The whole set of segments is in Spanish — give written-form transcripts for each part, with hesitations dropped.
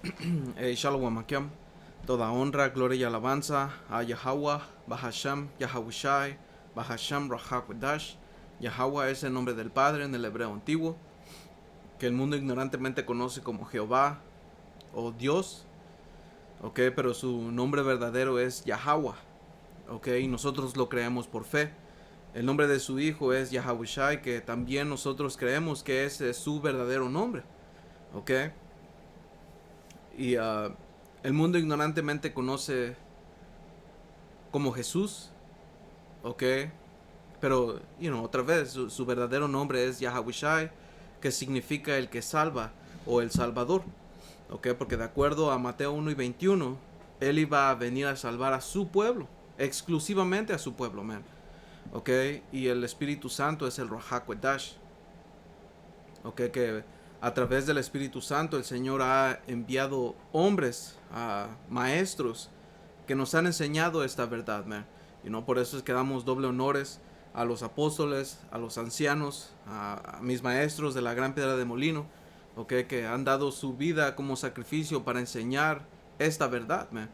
Shalom Akim. Toda honra, gloria y alabanza a Yahweh, Bahasham, Yahawashi, Bahasham, Rahakwadash. Yahweh es el nombre del Padre en el hebreo antiguo, que el mundo ignorantemente conoce como Jehová o Dios, ok, pero su nombre verdadero es Yahweh, ok, y nosotros lo creemos por fe. El nombre de su hijo es Yahawashi, que también nosotros creemos que ese es su verdadero nombre, ok. Y el mundo ignorantemente conoce como Jesús, ok, pero, otra vez, su verdadero nombre es Yahawashi, que significa el que salva o el Salvador, ok, porque de acuerdo a Mateo 1 y 21, él iba a venir a salvar a su pueblo, exclusivamente a su pueblo, man, ok, y el Espíritu Santo es el Ruach HaKodesh, ok, que a través del Espíritu Santo el Señor ha enviado hombres, maestros, que nos han enseñado esta verdad, man. Por eso es que damos doble honores a los apóstoles, a los ancianos, a mis maestros de la gran piedra de molino, okay, que han dado su vida como sacrificio para enseñar esta verdad, man.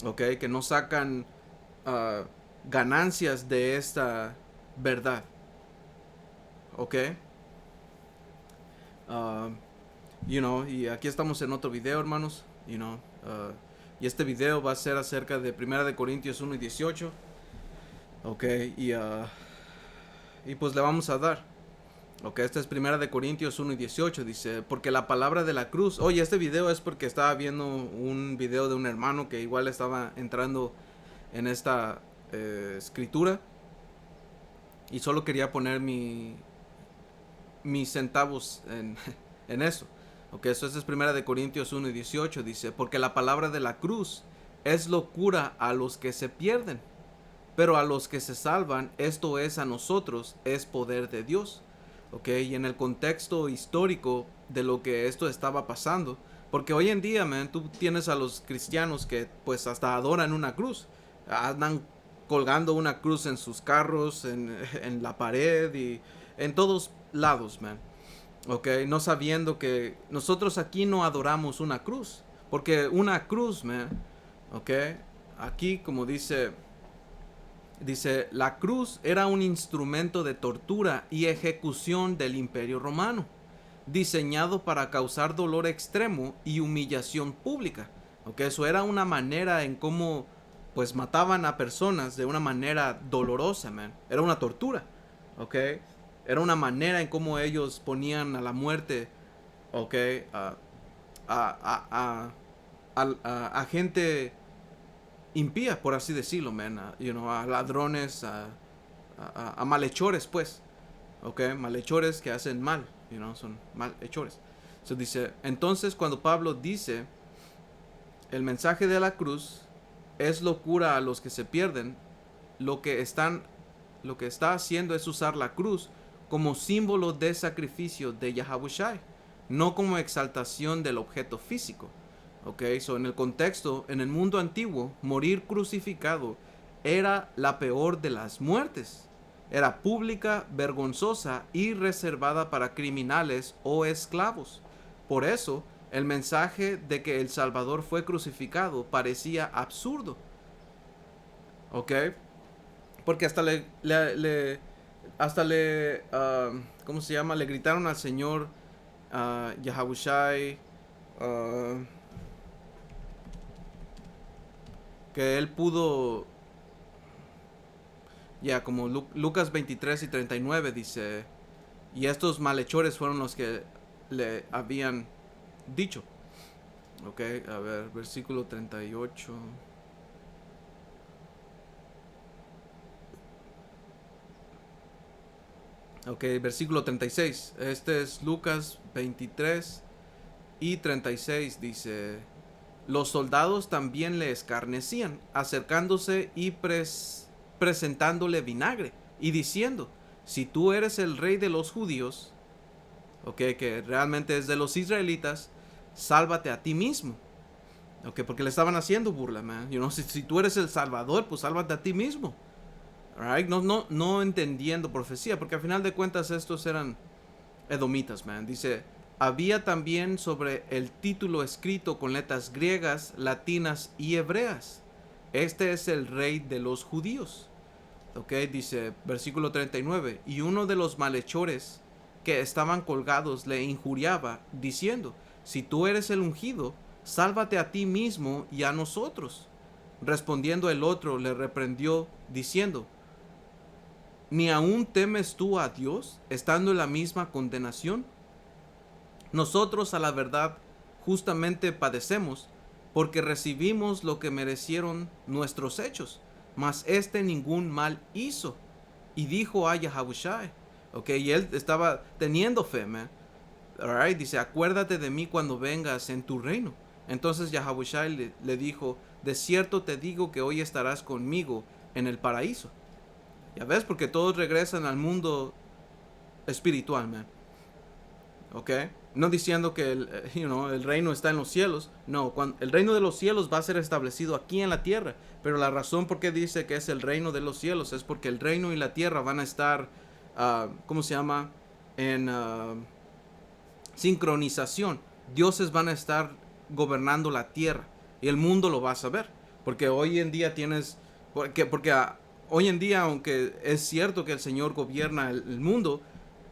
Okay, que no sacan uh, ganancias de esta verdad, okay. Uh, y aquí estamos en otro video, hermanos, y este video va a ser acerca de Primera de Corintios 1 y 18, ok, y pues le vamos a dar, ok, esta es Primera de Corintios 1 y 18, dice, porque la palabra de la cruz, oye, este video es porque estaba viendo un video de un hermano que igual estaba entrando en esta escritura, y solo quería poner mis centavos en eso. Ok, eso es Primera de Corintios 1 y 18, dice, porque la palabra de la cruz es locura a los que se pierden, pero a los que se salvan, esto es a nosotros, es poder de Dios. Ok, y en el contexto histórico de lo que esto estaba pasando, porque hoy en día, man, tú tienes a los cristianos que pues hasta adoran una cruz, andan colgando una cruz en sus carros, en la pared y en todos lados, man. Ok, no sabiendo que nosotros aquí no adoramos una cruz, porque una cruz, man, ok, aquí como dice, la cruz era un instrumento de tortura y ejecución del Imperio Romano, diseñado para causar dolor extremo y humillación pública, ok, eso era una manera en cómo, pues, mataban a personas de una manera dolorosa, man, era una tortura, ok. Era una manera en cómo ellos ponían a la muerte, ok, a gente impía, por así decirlo, man, a ladrones, a malhechores, pues, ok, malhechores que hacen mal, son malhechores. So dice, entonces cuando Pablo dice, el mensaje de la cruz es locura a los que se pierden, lo que está haciendo es usar la cruz como símbolo de sacrificio de Yahawashi, no como exaltación del objeto físico. Ok, so en el contexto, en el mundo antiguo, morir crucificado era la peor de las muertes. Era pública, vergonzosa y reservada para criminales o esclavos. Por eso, el mensaje de que el Salvador fue crucificado parecía absurdo. Ok, porque ¿cómo se llama? Le gritaron al Señor, Yahawashi, que él pudo, como Lucas 23 y 39 dice, y estos malhechores fueron los que le habían dicho. Ok, a ver, versículo 38. Ok, versículo 36. Este es Lucas 23 y 36. Dice, los soldados también le escarnecían, acercándose y presentándole vinagre y diciendo, si tú eres el rey de los judíos, ok, que realmente es de los israelitas, sálvate a ti mismo. Ok, porque le estaban haciendo burla, man. Si tú eres el salvador, pues sálvate a ti mismo. Right? No entendiendo profecía, porque al final de cuentas estos eran edomitas, man. Dice, había también sobre el título escrito con letras griegas, latinas y hebreas: este es el rey de los judíos. Ok, dice versículo 39, y uno de los malhechores que estaban colgados le injuriaba, diciendo: si tú eres el ungido, sálvate a ti mismo y a nosotros. Respondiendo el otro le reprendió, diciendo: ¿ni aún temes tú a Dios, estando en la misma condenación? Nosotros, a la verdad, justamente padecemos, porque recibimos lo que merecieron nuestros hechos, mas este ningún mal hizo. Y dijo a Yahushai, ok, y él estaba teniendo fe, man. Alright, dice: acuérdate de mí cuando vengas en tu reino. Entonces Yahushai le dijo: de cierto te digo que hoy estarás conmigo en el paraíso. Ya ves, porque todos regresan al mundo espiritual, man. ¿Ok? No diciendo que el reino está en los cielos. No, el reino de los cielos va a ser establecido aquí en la tierra. Pero la razón por qué dice que es el reino de los cielos es porque el reino y la tierra van a estar, ¿cómo se llama? En sincronización. Dioses van a estar gobernando la tierra y el mundo lo va a saber. Porque hoy en día hoy en día, aunque es cierto que el Señor gobierna el mundo,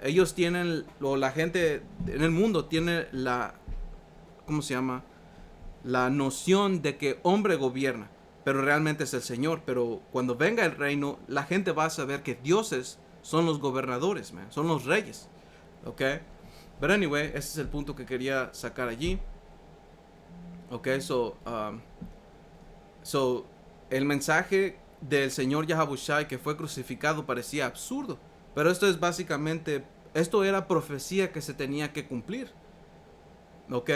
ellos tienen, o la gente en el mundo tiene ¿cómo se llama? La noción de que hombre gobierna, pero realmente es el Señor. Pero cuando venga el reino, la gente va a saber que dioses son los gobernadores, man, son los reyes. ¿Ok? But anyway, ese es el punto que quería sacar allí. Ok, so el mensaje del Señor Yahushai que fue crucificado parecía absurdo. Pero esto era profecía que se tenía que cumplir. ¿Ok?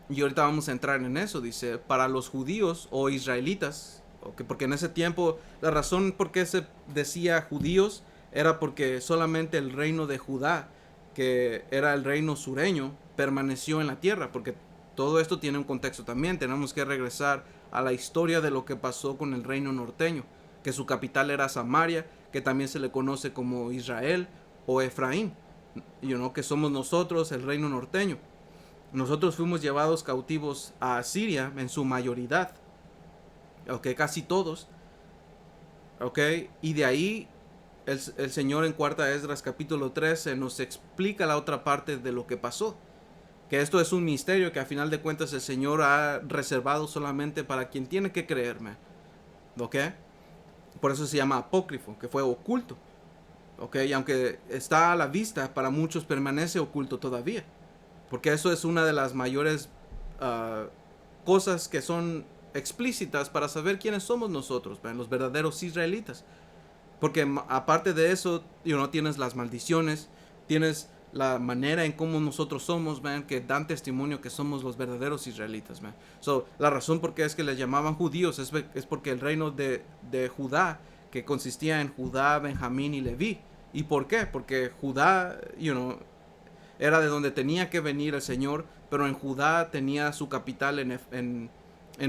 Y ahorita vamos a entrar en eso. Dice: para los judíos o israelitas. ¿Okay? Porque en ese tiempo, la razón por qué se decía judíos era porque solamente el reino de Judá, que era el reino sureño, permaneció en la tierra. Porque todo esto tiene un contexto también. Tenemos que regresar a la historia de lo que pasó con el reino norteño, que su capital era Samaria, que también se le conoce como Israel o Efraín, que somos nosotros, el reino norteño. Nosotros fuimos llevados cautivos a Siria en su mayoría, casi todos, y de ahí el Señor en Cuarta Esdras capítulo 13 nos explica la otra parte de lo que pasó, que esto es un misterio que a final de cuentas el Señor ha reservado solamente para quien tiene que creerme, por eso se llama apócrifo, que fue oculto, y aunque está a la vista, para muchos permanece oculto todavía, porque eso es una de las mayores cosas que son explícitas para saber quiénes somos nosotros, los verdaderos israelitas. Porque aparte de eso, tienes las maldiciones, tienes la manera en cómo nosotros somos, que dan testimonio que somos los verdaderos israelitas. La razón por qué es que les llamaban judíos es porque el reino de Judá, que consistía en Judá, Benjamín y Leví. ¿Y por qué? Porque Judá, era de donde tenía que venir el Señor, pero en Judá tenía su capital en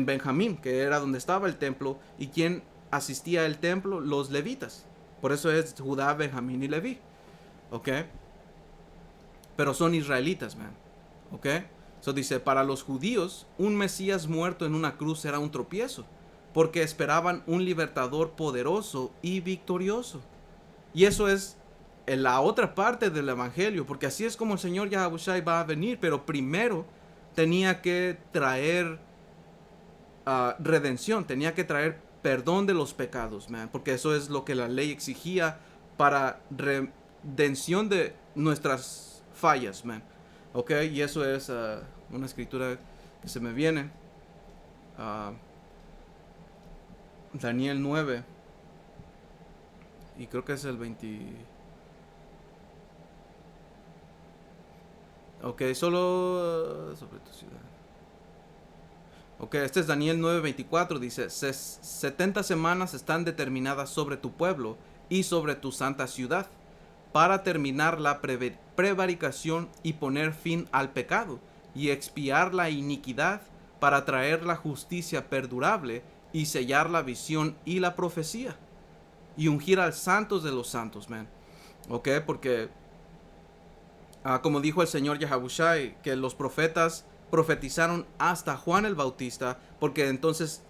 Benjamín, que era donde estaba el templo, y quien asistía al templo, los levitas. Por eso es Judá, Benjamín y Leví. ¿Ok? Pero son israelitas, man. ¿Ok? Dice: para los judíos, un Mesías muerto en una cruz era un tropiezo, porque esperaban un libertador poderoso y victorioso. Y eso es en la otra parte del evangelio, porque así es como el Señor Yahushai va a venir, pero primero tenía que traer redención, tenía que traer perdón de los pecados, man, porque eso es lo que la ley exigía para redención de nuestras fallas, man. Ok, y eso es una escritura que se me viene, Daniel 9, y creo que es el 20. Ok, solo sobre tu ciudad. Ok, este es Daniel 9:24, dice: 70 semanas están determinadas sobre tu pueblo y sobre tu santa ciudad, para terminar la prevaricación y poner fin al pecado, y expiar la iniquidad, para traer la justicia perdurable, y sellar la visión y la profecía, y ungir al santos de los santos, man. Ok, porque Como dijo el Señor Yahabushai, que los profetas profetizaron hasta Juan el Bautista, porque entonces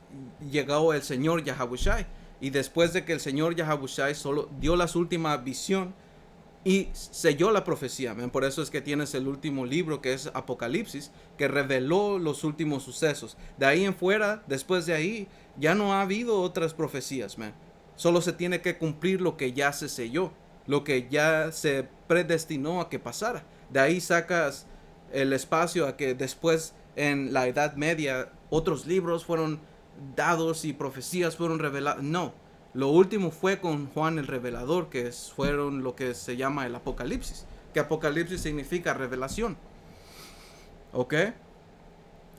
llegó el Señor Yahabushai. Y después de que el Señor Yahabushai solo dio la última visión y selló la profecía, ¿ven? Por eso es que tienes el último libro, que es Apocalipsis, que reveló los últimos sucesos. De ahí en fuera, después de ahí, ya no ha habido otras profecías, ¿ven? Solo se tiene que cumplir lo que ya se selló, lo que ya se predestinó a que pasara. De ahí sacas el espacio a que después, en la Edad Media, otros libros fueron dados y profecías fueron reveladas. No, lo último fue con Juan el Revelador, que fueron lo que se llama el Apocalipsis, que Apocalipsis significa revelación. ¿Ok?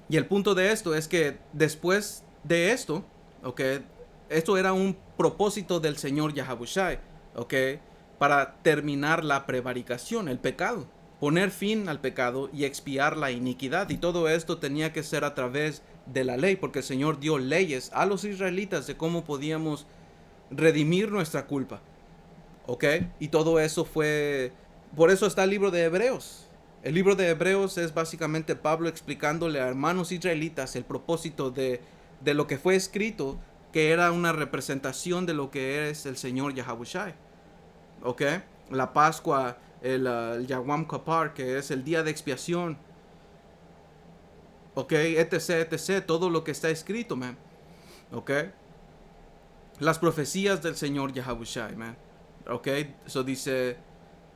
Y el punto de esto es que después de esto, ¿ok? Esto era un propósito del Señor Yahabushai, ¿ok? Para terminar la prevaricación, el pecado, poner fin al pecado y expiar la iniquidad. Y todo esto tenía que ser a través de la ley, porque el Señor dio leyes a los israelitas de cómo podíamos redimir nuestra culpa, ¿ok? Y todo eso fue, por eso está el libro de Hebreos. El libro de Hebreos es básicamente Pablo explicándole a hermanos israelitas el propósito de lo que fue escrito, que era una representación de lo que es el Señor Yahabushai, ¿ok? La Pascua, el Yawam Kapar, que es el día de expiación, ¿ok? Etc, etc, todo lo que está escrito, man, ¿ok? Las profecías del Señor Yahabushai, man. Ok, eso dice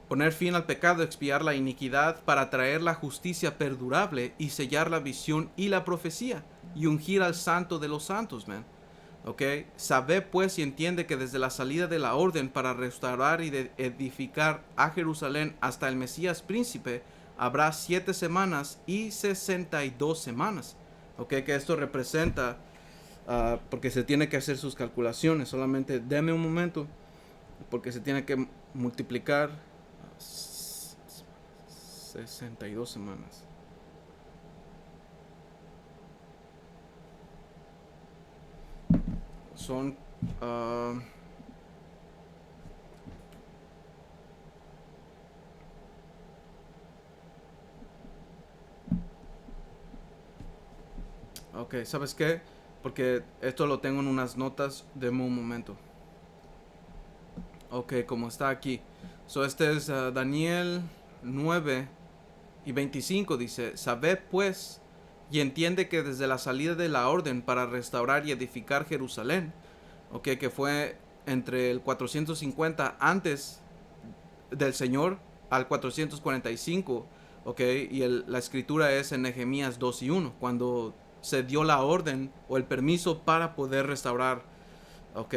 poner fin al pecado, expiar la iniquidad para traer la justicia perdurable y sellar la visión y la profecía y ungir al santo de los santos, man. Ok, sabe pues y entiende que desde la salida de la orden para restaurar y de edificar a Jerusalén hasta el Mesías príncipe habrá 7 semanas y 62 semanas. Ok, que esto representa porque se tiene que hacer sus calculaciones. Solamente deme un momento, porque se tiene que multiplicar 62 semanas. Son ok, ¿sabes qué? Porque esto lo tengo en unas notas. Deme un momento. Ok, como está aquí. Este es Daniel 9:25. Dice: Sabed pues y entiende que desde la salida de la orden para restaurar y edificar Jerusalén, ok, que fue entre el 450 antes del Señor al 445, ok, y la escritura es en Nehemías 2:1, cuando se dio la orden o el permiso para poder restaurar, ok,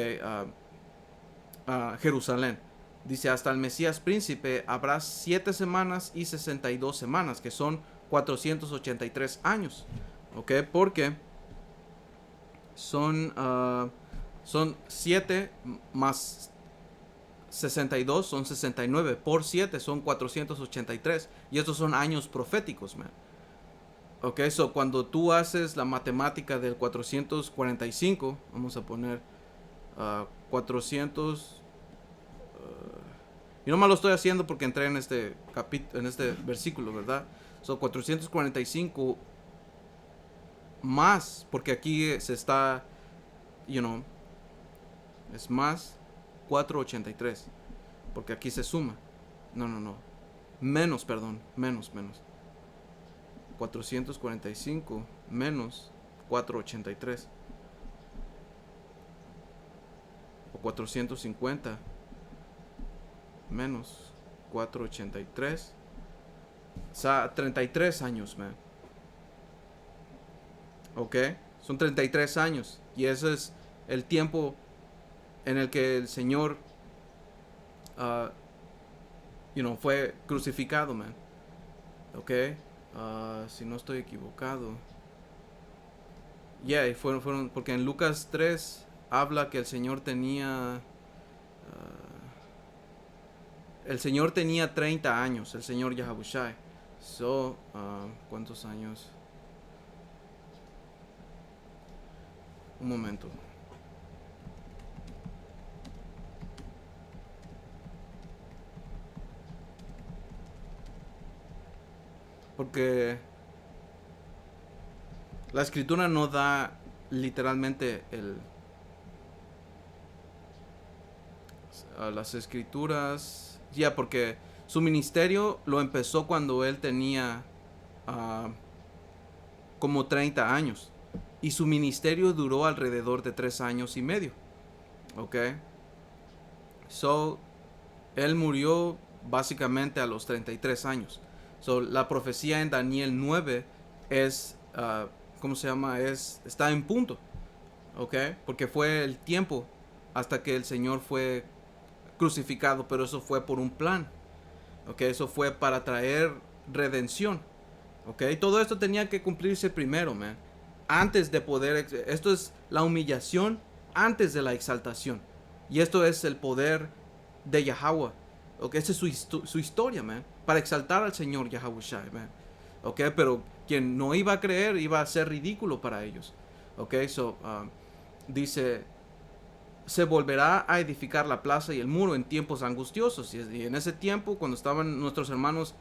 Jerusalén. Dice: hasta el Mesías príncipe habrá 7 semanas y 62 semanas, que son 483 años. ¿Ok? Porque son 7 más 62, son 69. Por 7 son 483. Y estos son años proféticos, man. Ok, cuando tú haces la matemática del 445, vamos a poner 400. Y no me lo estoy haciendo porque entré en este en este versículo, ¿verdad? 445 más, porque aquí se está, es más 483, porque aquí se suma. No. Menos, perdón, menos. 445 menos 483. O 450 menos 483. O sea, 33 años, man. ¿Ok? Son 33 años. Y ese es el tiempo en el que el Señor, fue crucificado, man. ¿Ok? Si no estoy equivocado. Yeah, fueron, porque en Lucas 3 habla que el Señor tenía... el Señor tenía 30 años, el Señor Yahabushai. ¿Cuántos años? Un momento. Porque la escritura no da literalmente las escrituras. Ya, porque su ministerio lo empezó cuando él tenía ah, como 30 años. Y su ministerio duró alrededor de 3 años y medio. ¿Ok? So, él murió básicamente a los 33 años. So, la profecía en Daniel 9 es, ¿cómo se llama? Está en punto. ¿Ok? Porque fue el tiempo hasta que el Señor fue crucificado, pero eso fue por un plan. ¿Ok? Eso fue para traer redención. ¿Ok? Todo esto tenía que cumplirse primero, man. Antes de poder... Esto es la humillación antes de la exaltación. Y esto es el poder de Yahweh. ¿Ok? Esa es su historia, man. Para exaltar al Señor Yahawashi, man. ¿Ok? Pero quien no iba a creer iba a ser ridículo para ellos. ¿Ok? So, dice... Se volverá a edificar la plaza y el muro en tiempos angustiosos. Y en ese tiempo, cuando estaban nuestros hermanos,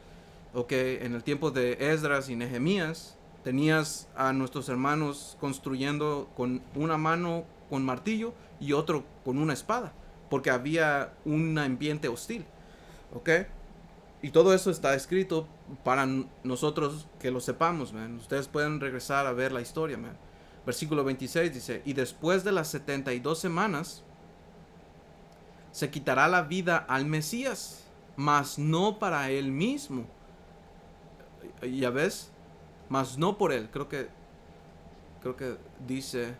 en el tiempo de Esdras y Nehemías, tenías a nuestros hermanos construyendo con una mano con martillo y otro con una espada, porque había un ambiente hostil. ¿Ok? Y todo eso está escrito para nosotros que lo sepamos, man. Ustedes pueden regresar a ver la historia, man. Versículo 26 dice, y después de las 72 semanas, se quitará la vida al Mesías, mas no para él mismo. Ya ves, mas no por él. Creo que dice,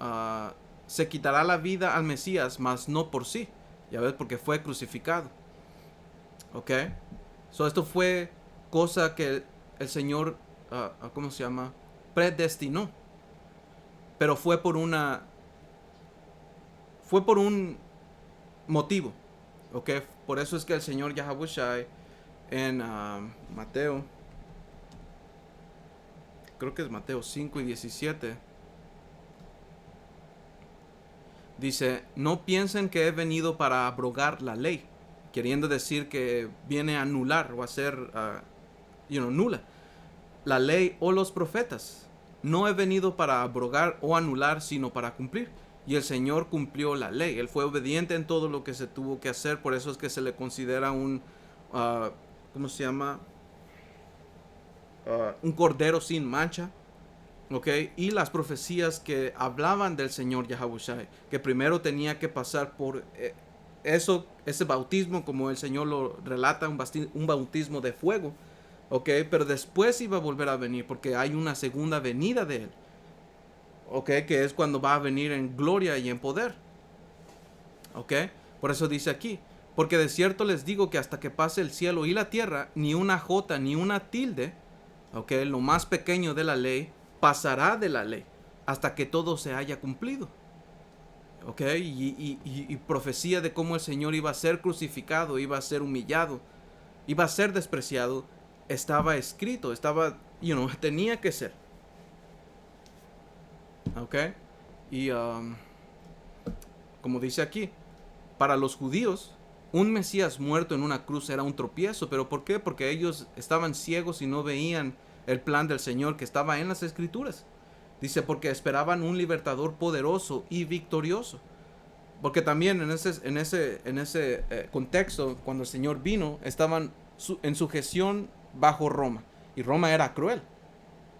uh, se quitará la vida al Mesías, mas no por sí. Ya ves, porque fue crucificado. ¿Ok? So, esto fue cosa que el Señor, ¿cómo se llama? Predestinó. Pero fue por un motivo. ¿Ok? Por eso es que el Señor Yahawashi en Mateo, creo que es Mateo 5 y 17, dice, no piensen que he venido para abrogar la ley, queriendo decir que viene a anular o a hacer nula la ley o los profetas. No he venido para abrogar o anular, sino para cumplir. Y el Señor cumplió la ley. Él fue obediente en todo lo que se tuvo que hacer. Por eso es que se le considera ¿cómo se llama? Un cordero sin mancha. ¿Ok? Y las profecías que hablaban del Señor Yahawashi, que primero tenía que pasar por ese bautismo, como el Señor lo relata, un bautismo de fuego. ¿Ok? Pero después iba a volver a venir, porque hay una segunda venida de Él. ¿Ok? Que es cuando va a venir en gloria y en poder. ¿Ok? Por eso dice aquí, porque de cierto les digo que hasta que pase el cielo y la tierra, ni una jota ni una tilde, ¿ok? Lo más pequeño de la ley, pasará de la ley, hasta que todo se haya cumplido. ¿Ok? Y profecía de cómo el Señor iba a ser crucificado, iba a ser humillado, iba a ser despreciado, estaba escrito, tenía que ser. ¿Ok? Y como dice aquí, para los judíos, un Mesías muerto en una cruz era un tropiezo. ¿Pero por qué? Porque ellos estaban ciegos y no veían el plan del Señor que estaba en las Escrituras. Dice, porque esperaban un libertador poderoso y victorioso. Porque también en ese contexto, cuando el Señor vino, estaban en sujeción bajo Roma. Y Roma era cruel.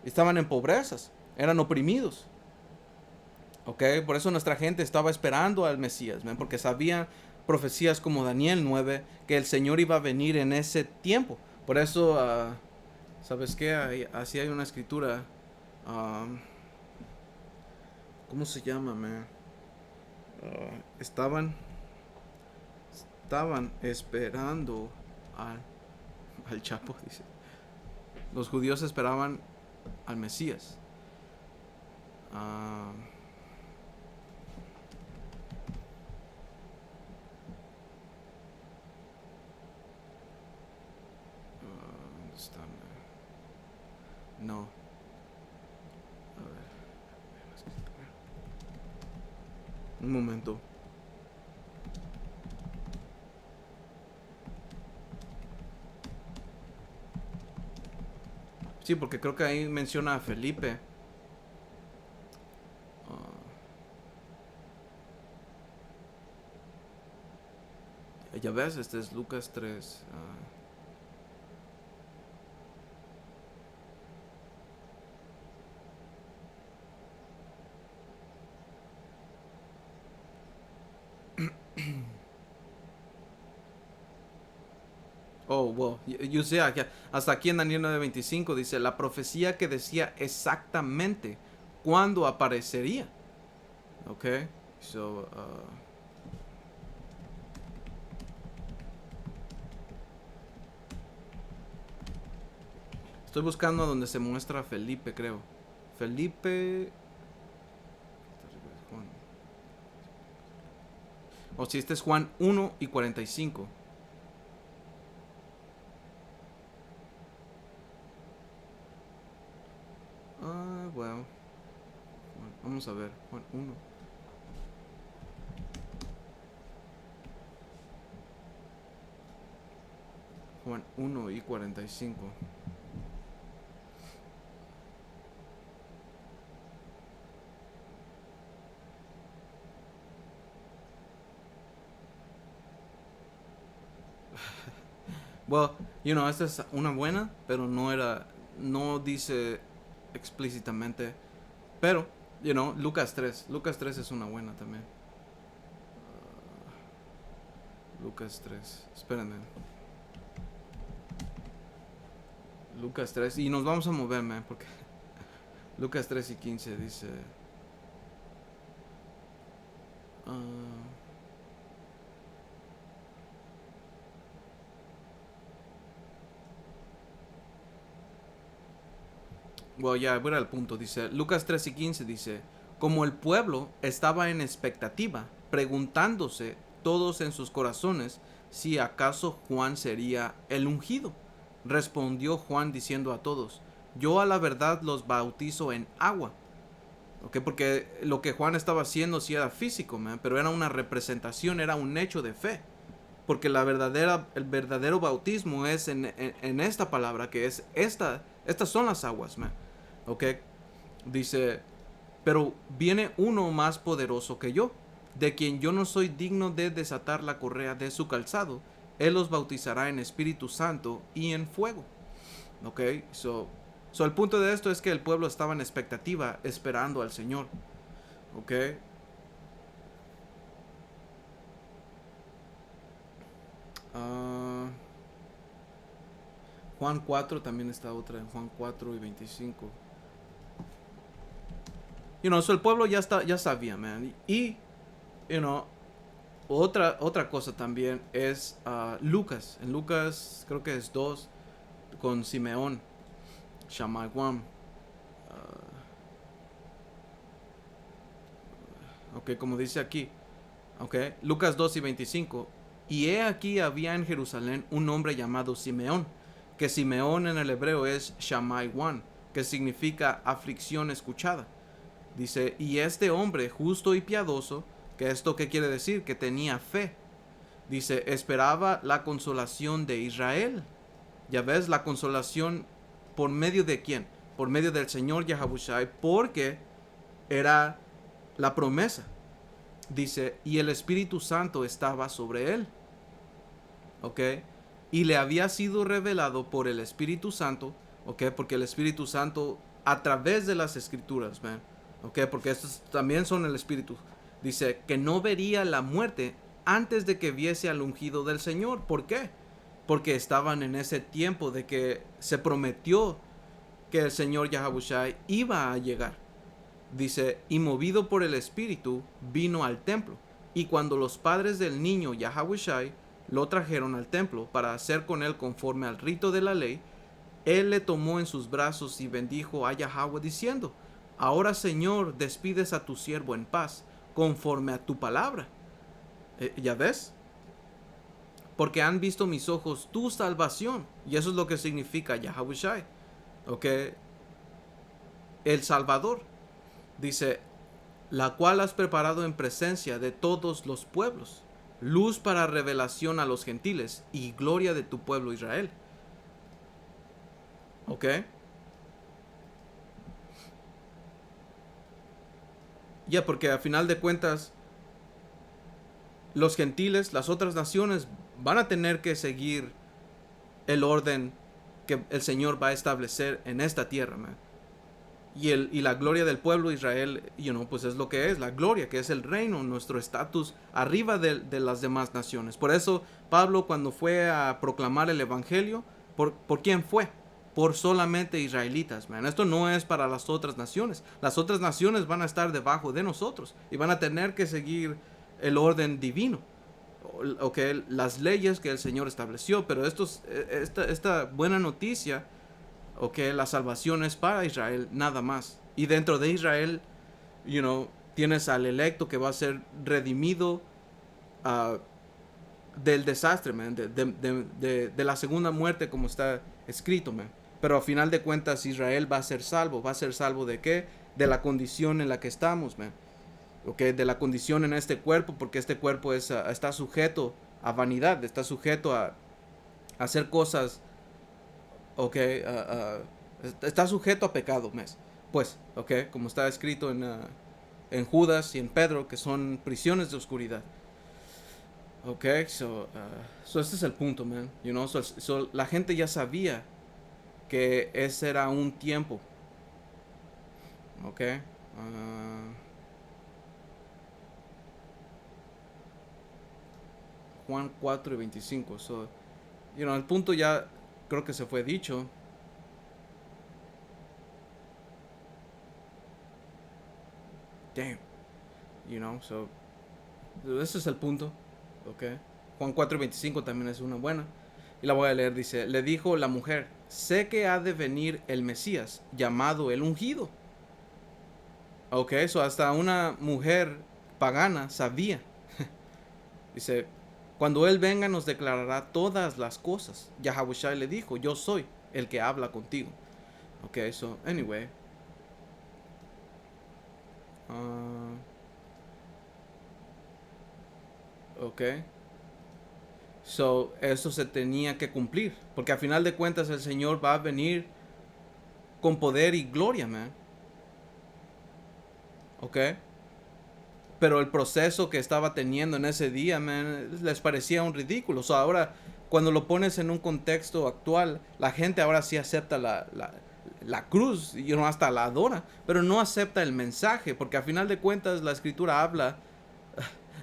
Estaban en pobrezas. Eran oprimidos. ¿Ok? Por eso nuestra gente estaba esperando al Mesías, ¿ven? Porque sabían profecías como Daniel 9 que el Señor iba a venir en ese tiempo. Por eso, ¿sabes qué? Así hay una escritura. ¿Cómo se llama, man? Estaban esperando al Chapo, dice. Los judíos esperaban al Mesías. ¿Dónde está, man? No. A ver. Un momento. Sí, porque creo que ahí menciona a Felipe. Ya ves, este es Lucas 3. Oh, wow. Yo sé, hasta aquí en Daniel 9:25 dice, la profecía que decía exactamente cuándo aparecería. Ok, so, estoy buscando donde se muestra a Felipe, creo. Felipe... Juan. O si este es Juan 1:45. Bueno. Vamos a ver. Juan 1. Juan 1:45. Well, esta es una buena, pero no dice explícitamente. Pero, Lucas 3. Lucas 3 es una buena también. Lucas 3. Espérenme. Lucas 3. Y nos vamos a mover, man, porque Lucas 3:15 dice... Bueno, ya, voy al punto. Dice, Lucas 3:15 dice, como el pueblo estaba en expectativa, preguntándose todos en sus corazones si acaso Juan sería el ungido. Respondió Juan diciendo a todos, yo a la verdad los bautizo en agua. Okay, porque lo que Juan estaba haciendo sí era físico, man, pero era una representación, era un hecho de fe. Porque el verdadero bautismo es en esta palabra, que es estas son las aguas, man. Ok, dice, pero viene uno más poderoso que yo, de quien yo no soy digno de desatar la correa de su calzado. Él los bautizará en Espíritu Santo y en fuego. Ok, el punto de esto es que el pueblo estaba en expectativa, esperando al Señor. Ok. Ah, Juan 4 también está otra, en Juan 4:25. El pueblo ya sabía, man. Y, you know, otra cosa también es Lucas. En Lucas, creo que es 2, con Simeón, Shammai Wam. Ok, como dice aquí. Ok, Lucas 2:25. Y he aquí había en Jerusalén un hombre llamado Simeón, que Simeón en el hebreo es Shammai Wan, que significa aflicción escuchada. Dice, y este hombre justo y piadoso, que esto qué quiere decir, que tenía fe. Dice, esperaba la consolación de Israel. Ya ves, la consolación por medio de quién? Por medio del Señor Yahabushai, porque era la promesa. Dice, y el Espíritu Santo estaba sobre él. ¿Ok? Y le había sido revelado por el Espíritu Santo, ¿ok? Porque el Espíritu Santo a través de las Escrituras, ¿ven? ¿Ok? Porque estos también son el Espíritu. Dice que no vería la muerte antes de que viese al ungido del Señor. ¿Por qué? Porque estaban en ese tiempo de que se prometió que el Señor Yahabushai iba a llegar. Dice, y movido por el Espíritu, vino al templo. Y cuando los padres del niño Yahabushai lo trajeron al templo para hacer con él conforme al rito de la ley, él le tomó en sus brazos y bendijo a Yahweh diciendo, ahora Señor, despides a tu siervo en paz, conforme a tu palabra. ¿Ya ves? Porque han visto mis ojos tu salvación. Y eso es lo que significa Yahabushai. ¿Ok? El Salvador. Dice, la cual has preparado en presencia de todos los pueblos, luz para revelación a los gentiles y gloria de tu pueblo Israel. ¿Ok? Ya, porque a final de cuentas, los gentiles, las otras naciones, van a tener que seguir el orden que el Señor va a establecer en esta tierra, man. Y la gloria del pueblo de Israel, pues es lo que es, la gloria, que es el reino, nuestro estatus arriba de las demás naciones. Por eso Pablo, cuando fue a proclamar el evangelio, ¿por quién fue? Por solamente israelitas, man. Esto no es para las otras naciones. Las otras naciones van a estar debajo de nosotros y van a tener que seguir el orden divino, las leyes que el Señor estableció. Pero esta buena noticia, la salvación es para Israel nada más. Y dentro de Israel, tienes al electo que va a ser redimido uh, del desastre, man, de la segunda muerte, como está escrito, man. Pero a final de cuentas Israel va a ser salvo. ¿Va a ser salvo de qué? De la condición en la que estamos, man. De la condición en este cuerpo, porque este cuerpo está sujeto a vanidad, está sujeto a hacer cosas, está sujeto a pecado, pues, como está escrito en Judas y en Pedro, que son prisiones de oscuridad. So este es el punto, man. So la gente ya sabía que ese era un tiempo. Juan 4 y 25. So, el punto ya creo que se fue dicho. Damn. So ese es el punto. Juan 4 y 25 también es una buena. Y la voy a leer. Dice: le dijo la mujer: sé que ha de venir el Mesías, llamado el ungido. So hasta una mujer pagana sabía. Dice: cuando él venga nos declarará todas las cosas. Yahawashi le dijo: yo soy el que habla contigo. So anyway, so eso se tenía que cumplir, porque a final de cuentas el Señor va a venir con poder y gloria, man. Pero el proceso que estaba teniendo en ese día, man, les parecía un ridículo. So ahora, cuando lo pones en un contexto actual, la gente ahora sí acepta la cruz, y hasta la adora, pero no acepta el mensaje, porque a final de cuentas la escritura habla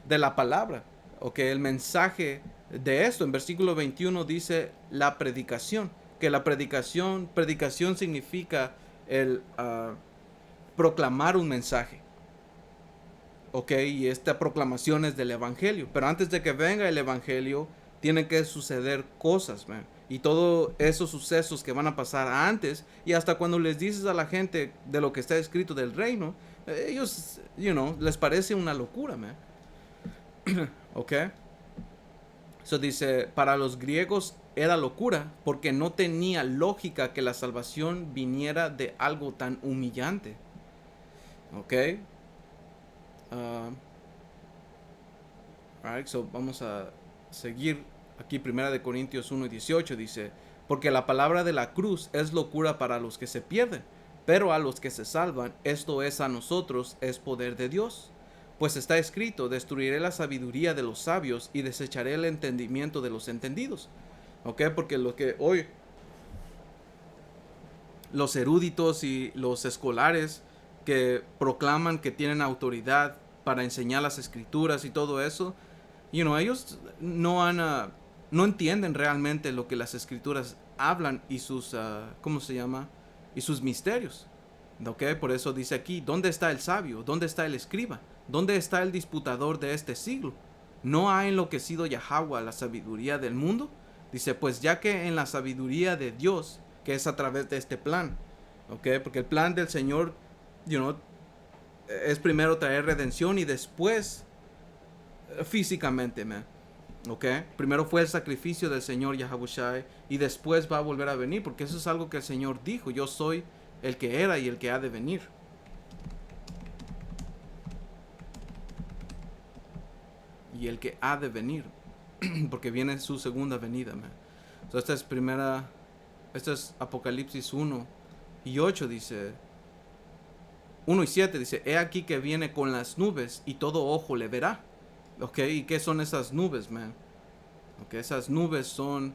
de la palabra. El mensaje de esto, en versículo 21 dice la predicación, que la predicación significa el proclamar un mensaje. Y esta proclamación es del evangelio, pero antes de que venga el evangelio tienen que suceder cosas, man. Y todos esos sucesos que van a pasar antes, y hasta cuando les dices a la gente de lo que está escrito del reino, ellos, les parece una locura, man. So dice: para los griegos era locura, porque no tenía lógica que la salvación viniera de algo tan humillante. Alright, so vamos a seguir aquí. Primera de Corintios 1 y 18 dice: porque la palabra de la cruz es locura para los que se pierden, pero a los que se salvan, esto es a nosotros, es poder de Dios. Pues está escrito: destruiré la sabiduría de los sabios y desecharé el entendimiento de los entendidos. Porque lo que hoy los eruditos y los escolares que proclaman que tienen autoridad para enseñar las escrituras y todo eso, ellos no entienden realmente lo que las escrituras hablan y sus, ¿cómo se llama? Y sus misterios. Por eso dice aquí: ¿dónde está el sabio? ¿Dónde está el escriba? ¿Dónde está el disputador de este siglo? ¿No ha enloquecido Yahweh la sabiduría del mundo? Dice: pues ya que en la sabiduría de Dios, que es a través de este plan, porque el plan del Señor, es primero traer redención y después físicamente, man. Primero fue el sacrificio del Señor Yahawashi y después va a volver a venir, porque eso es algo que el Señor dijo: yo soy el que era y el que ha de venir. Y el que ha de venir, porque viene su segunda venida, man. So esta es Apocalipsis 1 y 8, dice: 1:7 dice, he aquí que viene con las nubes y todo ojo le verá. Ok, ¿y qué son esas nubes, man? Ok, esas nubes son,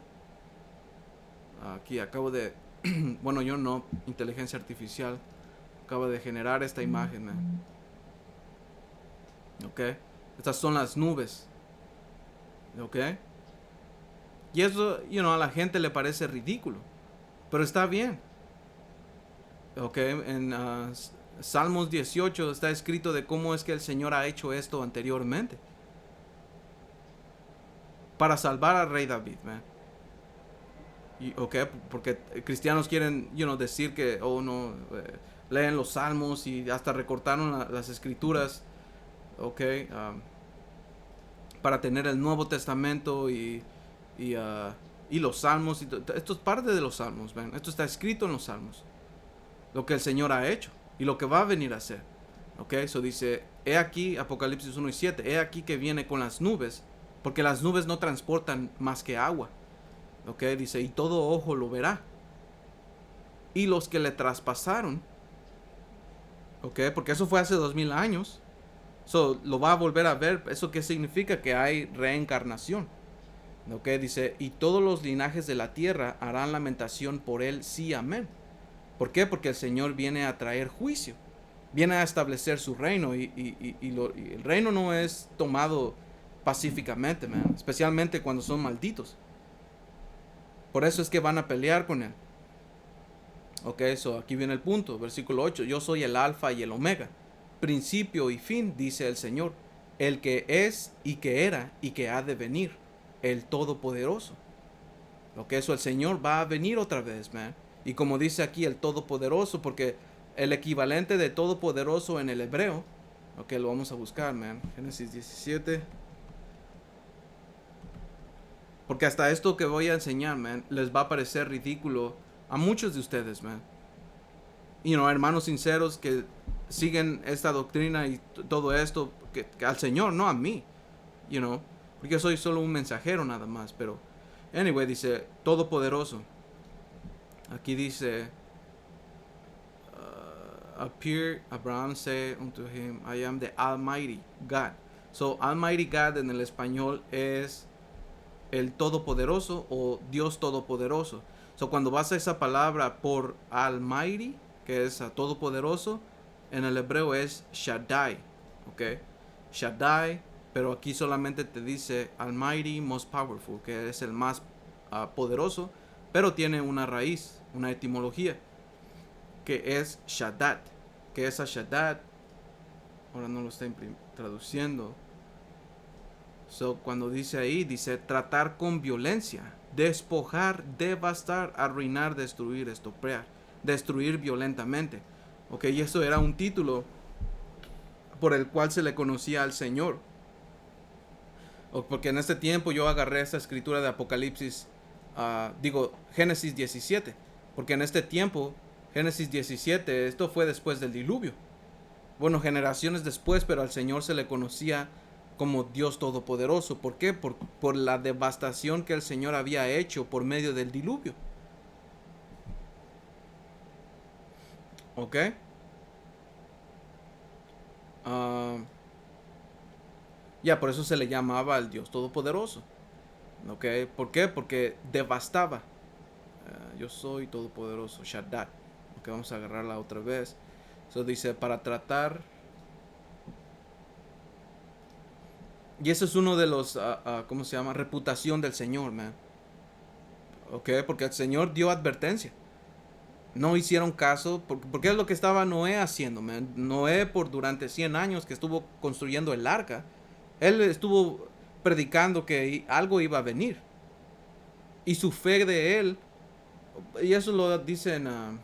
aquí acabo de, bueno, yo no, inteligencia artificial, acaba de generar esta imagen, man. Ok, estas son las nubes. Ok, y eso, a la gente le parece ridículo, pero está bien. Ok, en Salmos 18 está escrito de cómo es que el Señor ha hecho esto anteriormente para salvar al rey David, man. Ok, porque cristianos quieren, decir que, no, leen los salmos y hasta recortaron las escrituras, ok, para tener el Nuevo Testamento y, uh, y los salmos. Esto es parte de los salmos, man. Esto está escrito en los salmos, lo que el Señor ha hecho y lo que va a venir a hacer. Ok, eso dice, he aquí, Apocalipsis 1:7, he aquí que viene con las nubes, porque las nubes no transportan más que agua. Ok, dice, y todo ojo lo verá. Y los que le traspasaron, ok, porque eso fue hace 2000 años, lo va a volver a ver. ¿Eso qué significa? Que hay reencarnación. Ok, dice, y todos los linajes de la tierra harán lamentación por él, sí, amén. ¿Por qué? Porque el Señor viene a traer juicio, viene a establecer su reino, y el reino no es tomado pacíficamente, man, especialmente cuando son malditos. Por eso es que van a pelear con él. Ok, aquí viene el punto, versículo 8. Yo soy el alfa y el omega, principio y fin, dice el Señor, el que es y que era y que ha de venir, el Todopoderoso. Ok, eso el Señor va a venir otra vez, man. Y como dice aquí, el Todopoderoso, porque el equivalente de Todopoderoso en el hebreo, ok, lo vamos a buscar, man. Génesis 17. Porque hasta esto que voy a enseñar, man, les va a parecer ridículo a muchos de ustedes, man. Hermanos sinceros que siguen esta doctrina y todo esto, que al Señor, no a mí, porque yo soy solo un mensajero nada más. Pero, anyway, dice, Todopoderoso. Aquí dice, appear Abraham said unto him, I am the Almighty God. So, Almighty God en el español es el Todopoderoso o Dios Todopoderoso. So, cuando vas a esa palabra por Almighty, que es a Todopoderoso, en el hebreo es Shaddai, ok, Shaddai, pero aquí solamente te dice Almighty, Most Powerful, que es el más poderoso, pero tiene una raíz, una etimología, que es Shaddad, que esa Shaddad, ahora no lo está traduciendo. So, cuando dice ahí, dice tratar con violencia, despojar, devastar, arruinar, destruir, estropear, destruir violentamente. Ok, y eso era un título por el cual se le conocía al Señor. Porque en este tiempo yo agarré esta escritura de Apocalipsis, Génesis 17. Porque en este tiempo, Génesis 17, esto fue después del diluvio. Bueno, generaciones después, pero al Señor se le conocía como Dios Todopoderoso. ¿Por qué? Por la devastación que el Señor había hecho por medio del diluvio. ¿Ok? Por eso se le llamaba al Dios Todopoderoso. ¿Ok? ¿Por qué? Porque devastaba. Yo soy Todopoderoso, Shaddai. Ok, vamos a agarrarla otra vez. Eso dice, para tratar. Y eso es uno de los, ¿cómo se llama? Reputación del Señor, man. Ok, porque el Señor dio advertencia. No hicieron caso, porque es lo que estaba Noé haciendo, man. Noé durante 100 años que estuvo construyendo el arca, él estuvo predicando que algo iba a venir. Y su fe de él, y eso lo dicen, no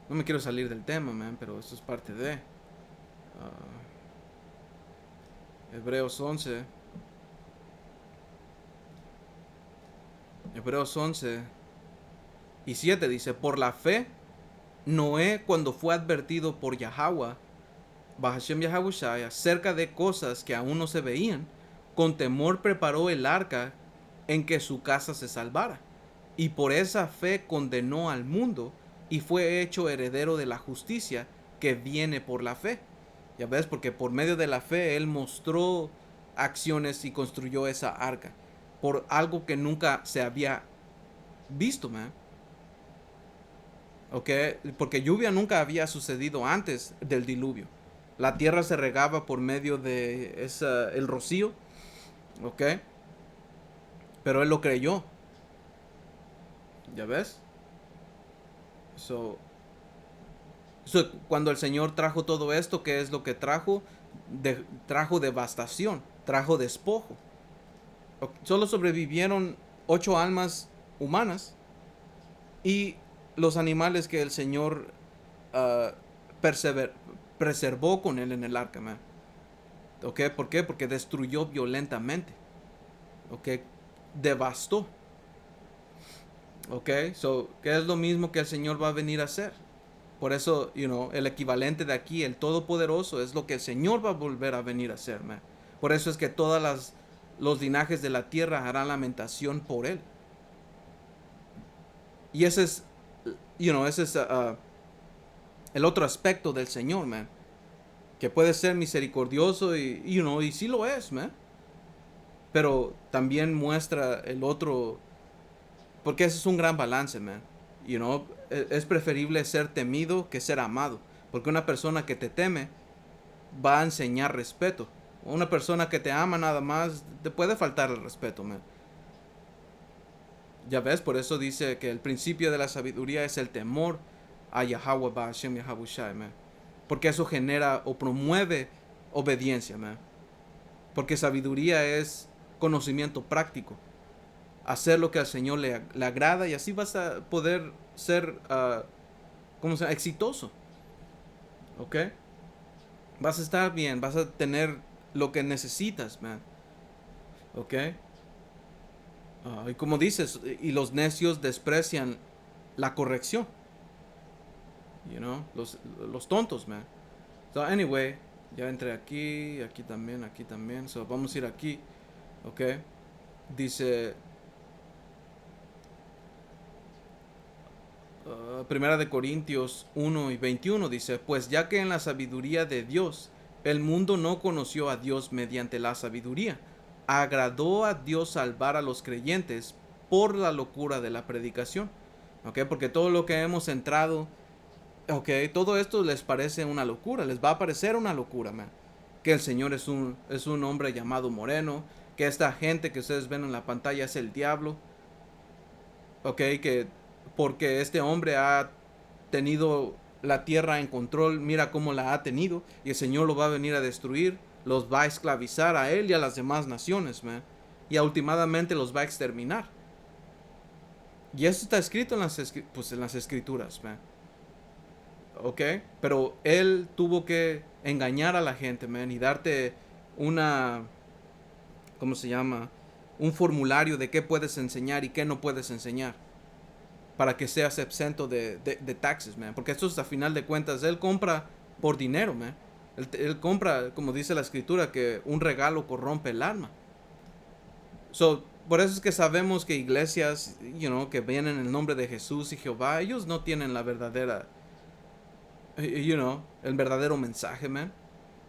me quiero salir del tema, man, pero eso es parte de Hebreos 11. Hebreos 11 y 7 dice, por la fe, Noé, cuando fue advertido por Yahweh, Bahashem Yahawashi, acerca de cosas que aún no se veían, con temor preparó el arca en que su casa se salvara. Y por esa fe condenó al mundo y fue hecho heredero de la justicia que viene por la fe. Ya ves, porque por medio de la fe Él mostró acciones y construyó esa arca. Por algo que nunca se había visto, man. ¿Ok? Porque lluvia nunca había sucedido antes del diluvio. La tierra se regaba por medio de el rocío. ¿Ok? Pero Él lo creyó. ¿Ya ves? So, cuando el Señor trajo todo esto, ¿qué es lo que trajo? Trajo devastación, trajo despojo. Solo sobrevivieron 8 almas humanas y los animales que el Señor uh, preservó con él en el arca, man. ¿Ok? ¿Por qué? Porque destruyó violentamente. ¿Ok? Devastó. ¿Ok? So, ¿qué es lo mismo que el Señor va a venir a hacer? Por eso, el equivalente de aquí, el Todopoderoso, es lo que el Señor va a volver a venir a hacer, man. Por eso es que los linajes de la tierra harán lamentación por él. Y ese es, el otro aspecto del Señor, man. Que puede ser misericordioso y sí lo es, man. Pero también muestra el otro, porque ese es un gran balance, man. Es preferible ser temido que ser amado. Porque una persona que te teme va a enseñar respeto. Una persona que te ama nada más te puede faltar el respeto, man. Ya ves, por eso dice que el principio de la sabiduría es el temor a Yahweh Ba'ashem Yahabushai, man. Porque eso genera o promueve obediencia, man. Porque sabiduría es conocimiento práctico. Hacer lo que al Señor le agrada y así vas a poder ser, ¿cómo se llama? Exitoso. ¿Ok? Vas a estar bien, vas a tener lo que necesitas, man. ¿Ok? Y como dices, y los necios desprecian la corrección. Los tontos, man. So, anyway, ya entré aquí, aquí también, aquí también. So, vamos a ir aquí. ¿Ok? Dice... Primera de Corintios 1 y 21 dice, pues ya que en la sabiduría de Dios el mundo no conoció a Dios mediante la sabiduría, agradó a Dios salvar a los creyentes por la locura de la predicación. ¿Ok? Porque todo lo que hemos entrado, ok, todo esto les parece una locura, les va a parecer una locura, man. Que el Señor es un hombre llamado Moreno, que esta gente que ustedes ven en la pantalla es el diablo, ok, que porque este hombre ha tenido la tierra en control, mira cómo la ha tenido, y el Señor lo va a venir a destruir, los va a esclavizar a él y a las demás naciones, man, y últimamente los va a exterminar. Y eso está escrito en las escrituras, man. ¿Ok? Pero él tuvo que engañar a la gente, man, y darte una, ¿cómo se llama? Un formulario de qué puedes enseñar y qué no puedes enseñar, para que seas exento de taxes, man. Porque esto es, a final de cuentas, él compra por dinero, man. Él compra, como dice la escritura, que un regalo corrompe el alma. So, por eso es que sabemos que iglesias, que vienen en el nombre de Jesús y Jehová, ellos no tienen la verdadera, el verdadero mensaje, man.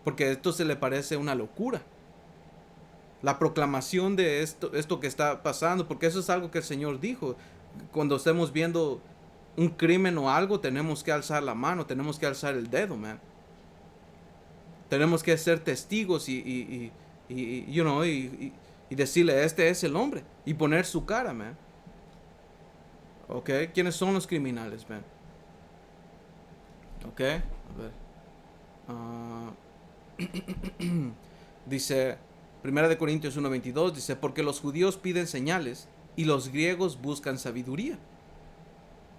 Porque esto se le parece una locura. La proclamación de esto que está pasando, porque eso es algo que el Señor dijo. Cuando estemos viendo un crimen o algo, tenemos que alzar la mano, tenemos que alzar el dedo, man. Tenemos que ser testigos y decirle, este es el hombre, y poner su cara, man. ¿Ok? ¿Quiénes son los criminales, man? ¿Ok? A ver. Dice, Primera de Corintios 1:22, dice, porque los judíos piden señales y los griegos buscan sabiduría.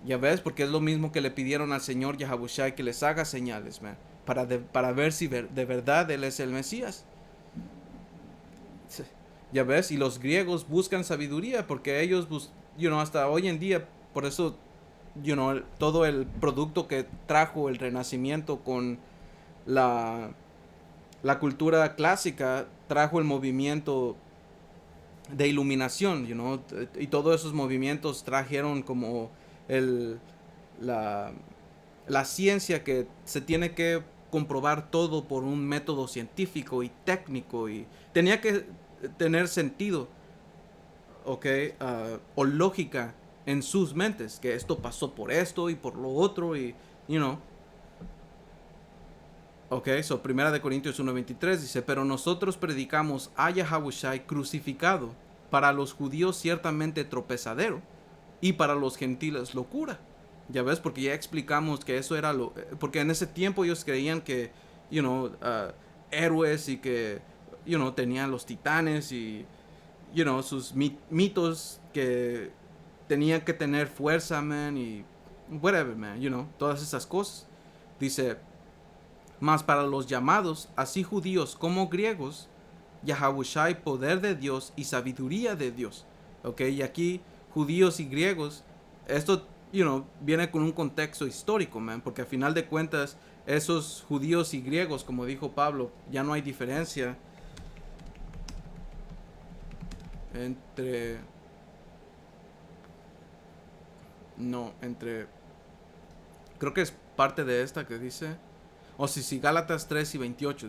Ya ves, porque es lo mismo que le pidieron al Señor Yahabushai, que les haga señales, man, para ver si de verdad Él es el Mesías. Ya ves, y los griegos buscan sabiduría porque ellos, hasta hoy en día, por eso, todo el producto que trajo el Renacimiento con la cultura clásica, trajo el movimiento de iluminación, y todos esos movimientos trajeron como el, la, la ciencia que se tiene que comprobar todo por un método científico y técnico y tenía que tener sentido, ¿ok? O lógica en sus mentes, que esto pasó por esto y por lo otro y, you know. Ok, so 1 Corintios 1:23 dice, pero nosotros predicamos a Yahawashi crucificado, para los judíos ciertamente tropezadero, y para los gentiles locura. Ya ves, porque ya explicamos que eso era lo... Porque en ese tiempo ellos creían que, héroes y que, tenían los titanes y, sus mitos que tenían que tener fuerza, man, y whatever, man, todas esas cosas. Dice, mas para los llamados, así judíos como griegos, Yahawashi, poder de Dios y sabiduría de Dios. Ok, y aquí judíos y griegos, esto, viene con un contexto histórico, man, porque al final de cuentas, esos judíos y griegos, como dijo Pablo, ya no hay diferencia entre... No, entre... Creo que es parte de esta que dice... O si Gálatas 3:28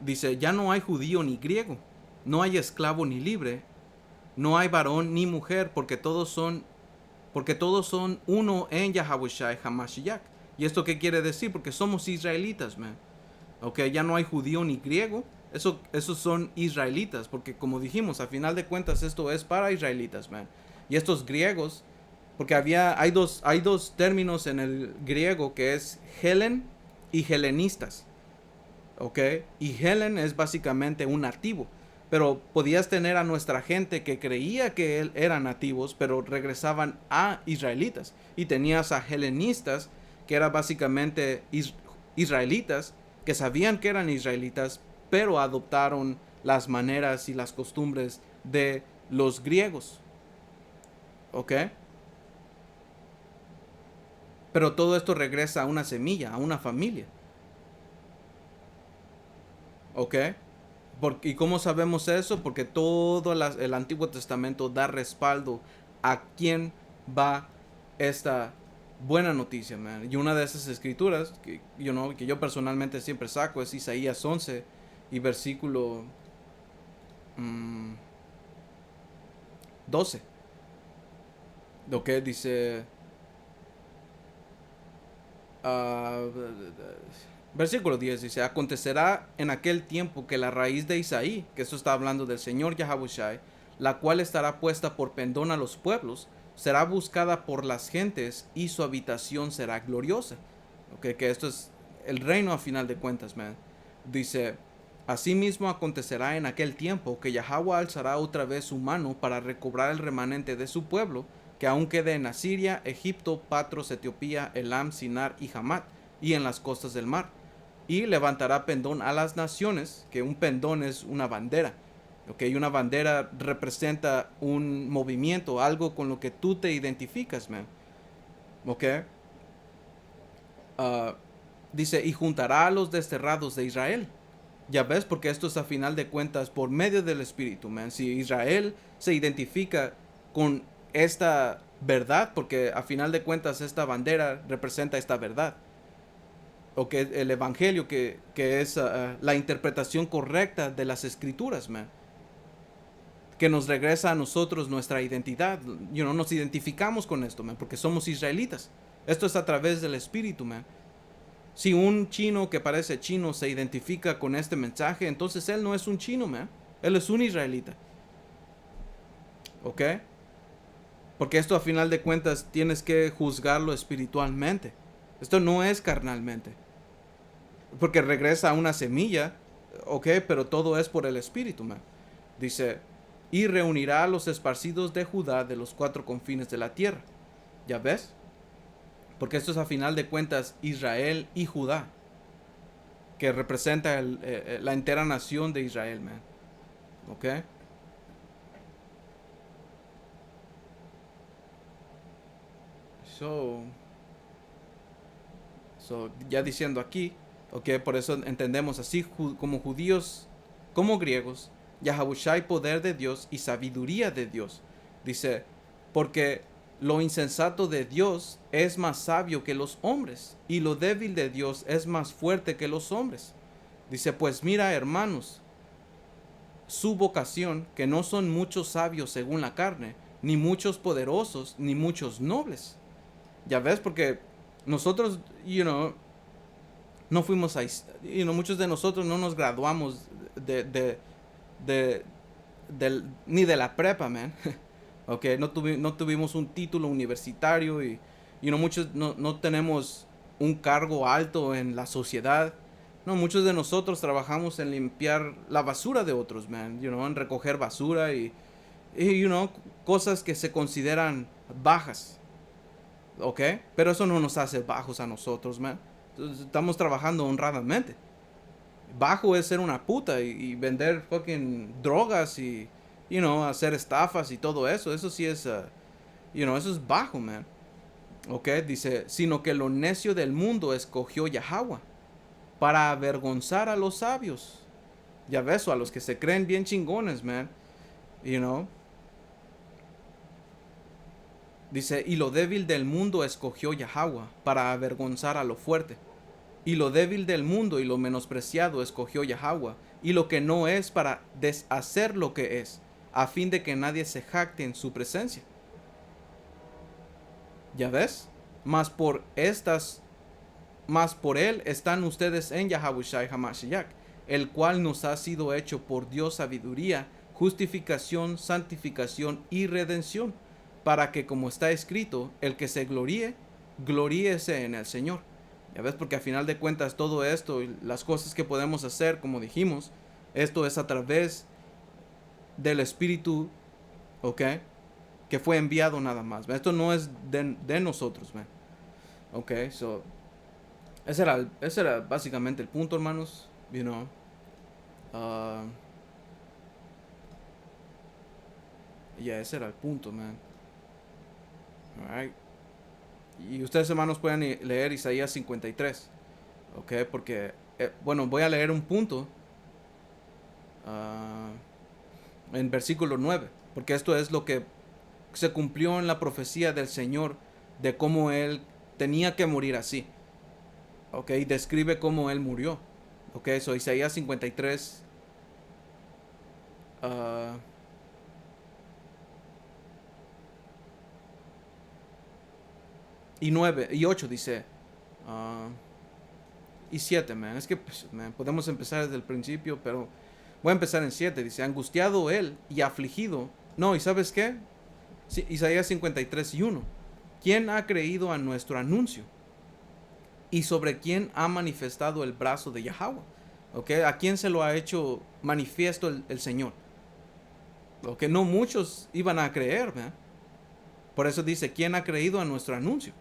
dice, ya no hay judío ni griego, no hay esclavo ni libre, no hay varón ni mujer, porque todos son uno en Yahawashi Hamashiach. ¿Y esto qué quiere decir? Porque somos israelitas, man. Ok, ya no hay judío ni griego, esos son israelitas, porque como dijimos, a final de cuentas esto es para israelitas, man. Y estos griegos, porque hay dos términos en el griego que es Helen y helenistas. ¿Ok? Y Helen es básicamente un nativo. Pero podías tener a nuestra gente que creía que él eran nativos, pero regresaban a israelitas. Y tenías a helenistas, que eran básicamente israelitas, que sabían que eran israelitas, pero adoptaron las maneras y las costumbres de los griegos. ¿Ok? Pero todo esto regresa a una semilla, a una familia. ¿Ok? ¿Y cómo sabemos eso? Porque todo el Antiguo Testamento da respaldo a quién va esta buena noticia, man. Y una de esas escrituras que yo personalmente siempre saco es Isaías 11 y versículo 12. Lo que dice... versículo 10 dice, acontecerá en aquel tiempo que la raíz de Isaí, que esto está hablando del Señor Yahawashi, la cual estará puesta por pendón a los pueblos, será buscada por las gentes y su habitación será gloriosa. Okay, que esto es el reino a final de cuentas, man. Dice, asimismo acontecerá en aquel tiempo que Yahweh alzará otra vez su mano para recobrar el remanente de su pueblo, que aún quede en Asiria, Egipto, Patros, Etiopía, Elam, Sinar y Hamat, y en las costas del mar. Y levantará pendón a las naciones, que un pendón es una bandera. Okay, una bandera representa un movimiento, algo con lo que tú te identificas, man. Okay. Dice, y juntará a los desterrados de Israel. Ya ves, porque esto es a final de cuentas por medio del Espíritu, man. Si Israel se identifica con esta verdad, porque a final de cuentas esta bandera representa esta verdad, o que el evangelio que es la interpretación correcta de las escrituras, man, que nos regresa a nosotros nuestra identidad. Nos identificamos con esto, man, porque somos israelitas. Esto es a través del Espíritu, man. Si un chino que parece chino se identifica con este mensaje, entonces él no es un chino, man. Él es un israelita. ¿Ok? Porque esto a final de cuentas tienes que juzgarlo espiritualmente. Esto no es carnalmente. Porque regresa a una semilla, ok, pero todo es por el Espíritu, man. Dice, y reunirá a los esparcidos de Judá de los 4 confines de la tierra. ¿Ya ves? Porque esto es a final de cuentas Israel y Judá, que representa la entera nación de Israel, man. ¿Ok? Ya diciendo aquí, ok, por eso entendemos así como judíos, como griegos, Yahawashi, poder de Dios y sabiduría de Dios. Dice, porque Lo insensato de Dios es más sabio que los hombres, y lo débil de Dios es más fuerte que los hombres. Dice, pues mira, hermanos, su vocación, que no son muchos sabios según la carne, ni muchos poderosos, ni muchos nobles. Ya ves, porque nosotros, no fuimos a, muchos de nosotros no nos graduamos de, ni de la prepa, man. Ok, no tuvimos un título universitario y, muchos no tenemos un cargo alto en la sociedad. No, muchos de nosotros trabajamos en limpiar la basura de otros, man, en recoger basura y cosas que se consideran bajas, ¿ok? Pero eso no nos hace bajos a nosotros, man. Entonces, estamos trabajando honradamente. Bajo es ser una puta y vender fucking drogas y, hacer estafas y todo eso. Eso sí es, eso es bajo, man. ¿Ok? Dice, sino que lo necio del mundo escogió Yahweh para avergonzar a los sabios. Ya ves, o a los que se creen bien chingones, man. You know. Dice, y lo débil del mundo escogió Yahweh para avergonzar a lo fuerte. Y lo débil del mundo y lo menospreciado escogió Yahweh, y lo que no es para deshacer lo que es, a fin de que nadie se jacte en su presencia. ¿Ya ves? Mas por él están ustedes en Yahawashi Hamashiach, el cual nos ha sido hecho por Dios sabiduría, justificación, santificación y redención, para que, como está escrito, el que se gloríe, gloríese en el Señor. Ya ves, porque a final de cuentas todo esto y las cosas que podemos hacer, como dijimos, esto es a través del Espíritu, ¿ok? Que fue enviado nada más. Esto no es de nosotros, man. Ok, so ese era básicamente el punto, hermanos. You know. Ese era el punto, man. Alright. Y ustedes, hermanos, pueden leer Isaías 53. Ok, porque, bueno, voy a leer un punto en versículo 9. Porque esto es lo que se cumplió en la profecía del Señor de cómo Él tenía que morir así. Ok, describe cómo Él murió. Ok, so Isaías 53. Y 9 y 8 dice. Y 7, man. Es que pues, man, podemos empezar desde el principio, pero voy a empezar en 7. Dice, angustiado él y afligido. No, ¿y sabes qué? Sí, Isaías 53 y 1. ¿Quién ha creído a nuestro anuncio? ¿Y sobre quién ha manifestado el brazo de Yahweh? ¿Okay? ¿A quién se lo ha hecho manifiesto el Señor? Que no muchos iban a creer, ¿verdad? Por eso dice, ¿quién ha creído a nuestro anuncio?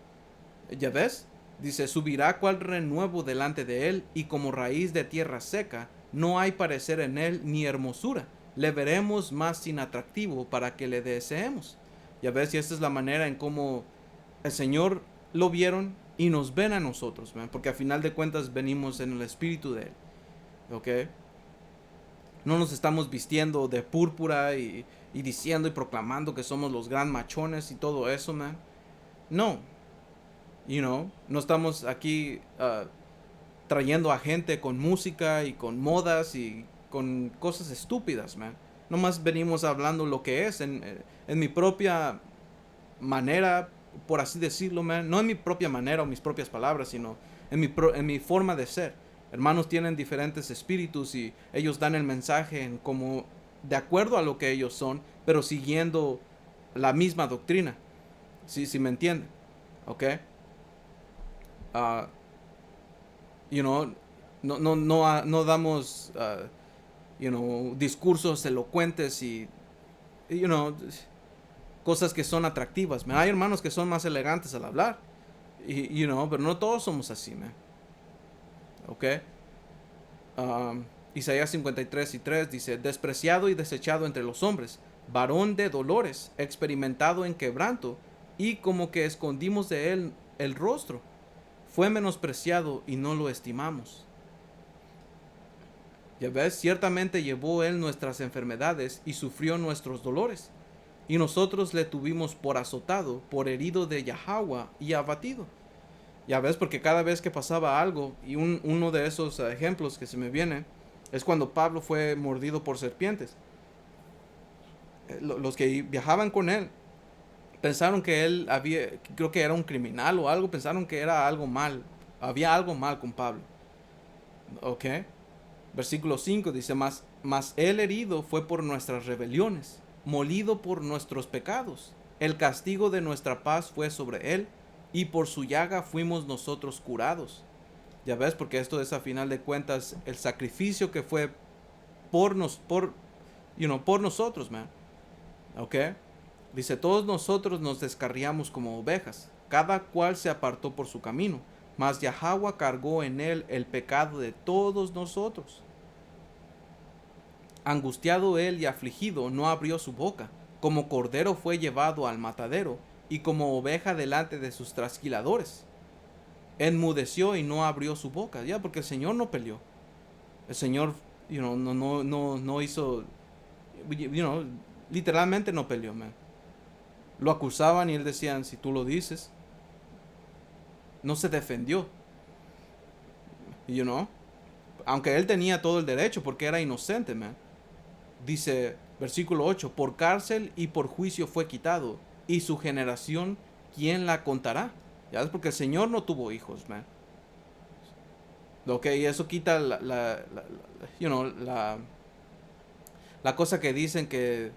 ¿Ya ves? Dice, subirá cual renuevo delante de él, y como raíz de tierra seca, no hay parecer en él ni hermosura. Le veremos más sin atractivo para que le deseemos. Ya ves, y esta es la manera en cómo el Señor lo vieron y nos ven a nosotros, ¿verdad? Porque a final de cuentas venimos en el espíritu de él. ¿Ok? No nos estamos vistiendo de púrpura y diciendo y proclamando que somos los gran machones y todo eso, man. No. No estamos aquí trayendo a gente con música y con modas y con cosas estúpidas, man. Nomás venimos hablando lo que es en mi propia manera, por así decirlo, man. No en mi propia manera o mis propias palabras, sino en mi forma de ser. Hermanos tienen diferentes espíritus y ellos dan el mensaje en como de acuerdo a lo que ellos son, pero siguiendo la misma doctrina. Si me entienden, ¿ok? No damos, discursos elocuentes y, cosas que son atractivas. Hay hermanos que son más elegantes al hablar, pero no todos somos así, man. ¿Ok? Isaías 53 y 3 dice, despreciado y desechado entre los hombres, varón de dolores, experimentado en quebranto, y como que escondimos de él el rostro. Fue menospreciado y no lo estimamos. Ya ves, ciertamente llevó él nuestras enfermedades y sufrió nuestros dolores. y nosotros le tuvimos por azotado, por herido de Yahweh y abatido. Ya ves, porque cada vez que pasaba algo, y uno de esos ejemplos que se me viene, es cuando Pablo fue mordido por serpientes. Los que viajaban con él pensaron que él había, creo que era un criminal o algo, pensaron que era algo mal, había algo mal con Pablo. ¿Ok? Versículo 5 dice, mas él herido fue por nuestras rebeliones, molido por nuestros pecados. El castigo de nuestra paz fue sobre él, y por su llaga fuimos nosotros curados. Ya ves, porque esto es a final de cuentas el sacrificio que fue por nosotros, man. ¿Ok? Dice, todos nosotros nos descarriamos como ovejas, cada cual se apartó por su camino, mas Yahweh cargó en él el pecado de todos nosotros. Angustiado él y afligido, no abrió su boca. Como cordero fue llevado al matadero, y como oveja delante de sus trasquiladores. Enmudeció y no abrió su boca, ya, porque el Señor no peleó. El Señor, no hizo, literalmente no peleó, man. Lo acusaban y él decían, si tú lo dices, no se defendió, aunque él tenía todo el derecho porque era inocente, man. Dice, versículo 8, por cárcel y por juicio fue quitado, y su generación, ¿quién la contará? Ya es porque el Señor no tuvo hijos, man. Ok, y eso quita la cosa que dicen que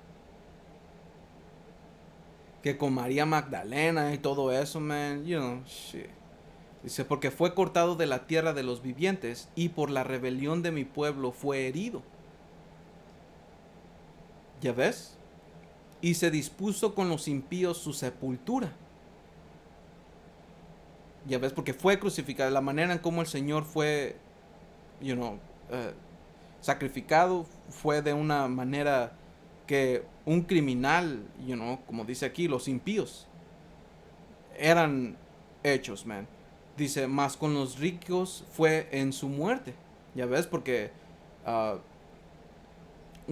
con María Magdalena y todo eso, man, shit. Dice, porque fue cortado de la tierra de los vivientes, y por la rebelión de mi pueblo fue herido. ¿Ya ves? Y se dispuso con los impíos su sepultura. Ya ves, porque fue crucificado. La manera en cómo el Señor fue, sacrificado fue de una manera que un criminal, como dice aquí, los impíos, eran hechos, man. Dice, más con los ricos fue en su muerte. Ya ves, porque uh,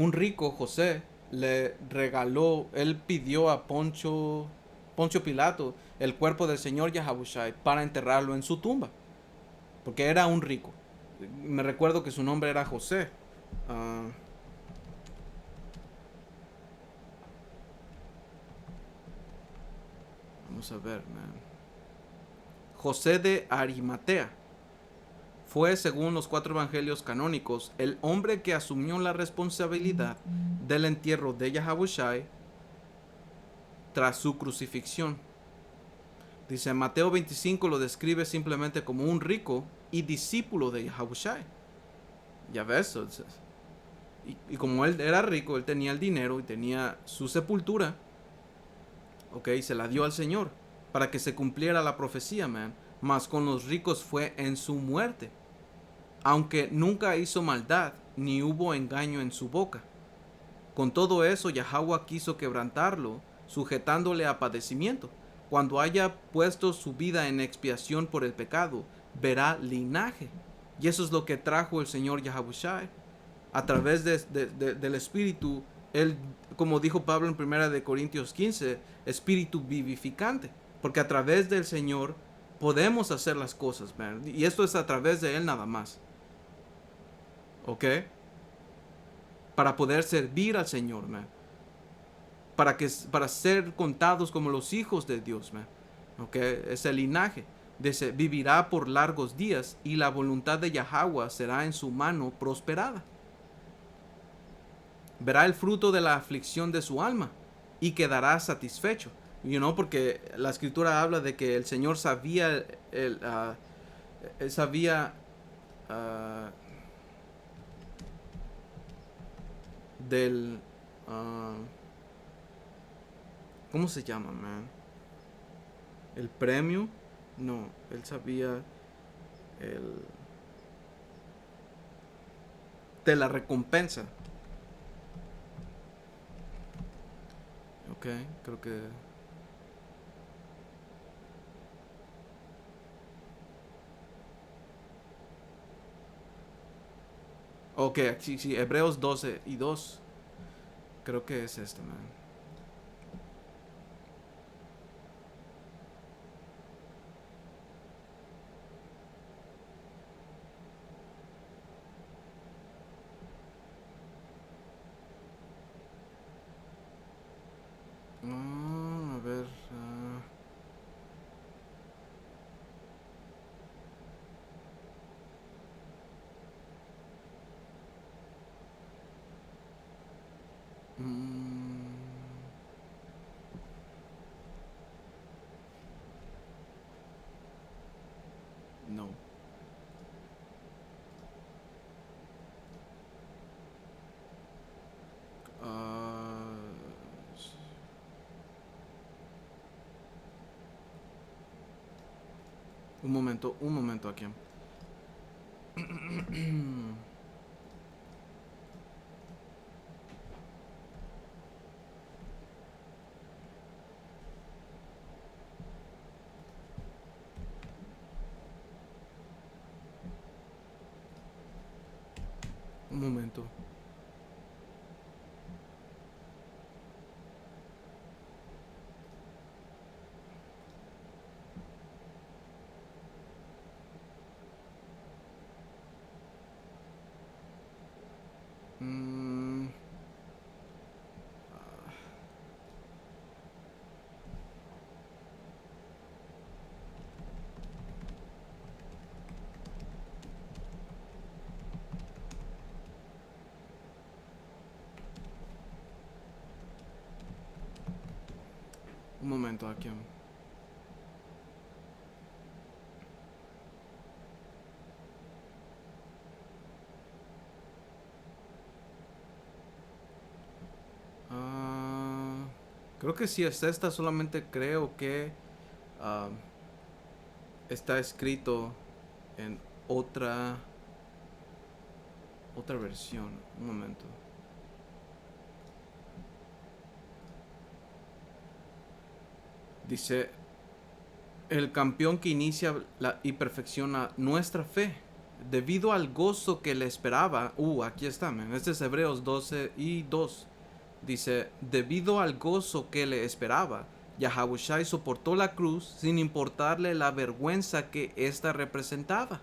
un rico, José, le regaló, él pidió a Poncio Pilato el cuerpo del Señor Yahabushai para enterrarlo en su tumba, porque era un rico. Me recuerdo que su nombre era José. Uh, vamos a ver, man. José de Arimatea fue, según los 4 evangelios canónicos, el hombre que asumió la responsabilidad del entierro de Yahabushai tras su crucifixión. Dice, Mateo 25 lo describe simplemente como un rico y discípulo de Yahabushai. Ya ves, y como él era rico, él tenía el dinero y tenía su sepultura, ok, se la dio al Señor para que se cumpliera la profecía, man. Mas con los ricos fue en su muerte, aunque nunca hizo maldad, ni hubo engaño en su boca. Con todo eso, Yahweh quiso quebrantarlo, sujetándole a padecimiento. Cuando haya puesto su vida en expiación por el pecado, verá linaje. Y eso es lo que trajo el Señor Yahabushai. A través del Espíritu, él, como dijo Pablo en 1 Corintios 15, Espíritu vivificante. Porque a través del Señor podemos hacer las cosas, man. Y esto es a través de Él nada más. ¿Ok? Para poder servir al Señor, man. Para ser contados como los hijos de Dios, man. ¿Ok? Es el linaje. Dice, vivirá por largos días, y la voluntad de Yahweh será en su mano prosperada. Verá el fruto de la aflicción de su alma, y quedará satisfecho. Porque la escritura habla de que el Señor sabía, él sabía del... ¿cómo se llama, man? El premio. No, él sabía el... de la recompensa. Ok, creo que... Ok, sí, Hebreos 12:2. Creo que es este, man. No. Ah, un momento aquí. Un momento. Mm, un momento aquí. Ah, creo que si es esta, solamente creo que ah, está escrito en otra versión. Un momento. Dice, el campeón que inicia y perfecciona nuestra fe, debido al gozo que le esperaba. Aquí está, man. Este es Hebreos 12:2. Dice, debido al gozo que le esperaba, Yahawashi soportó la cruz sin importarle la vergüenza que ésta representaba.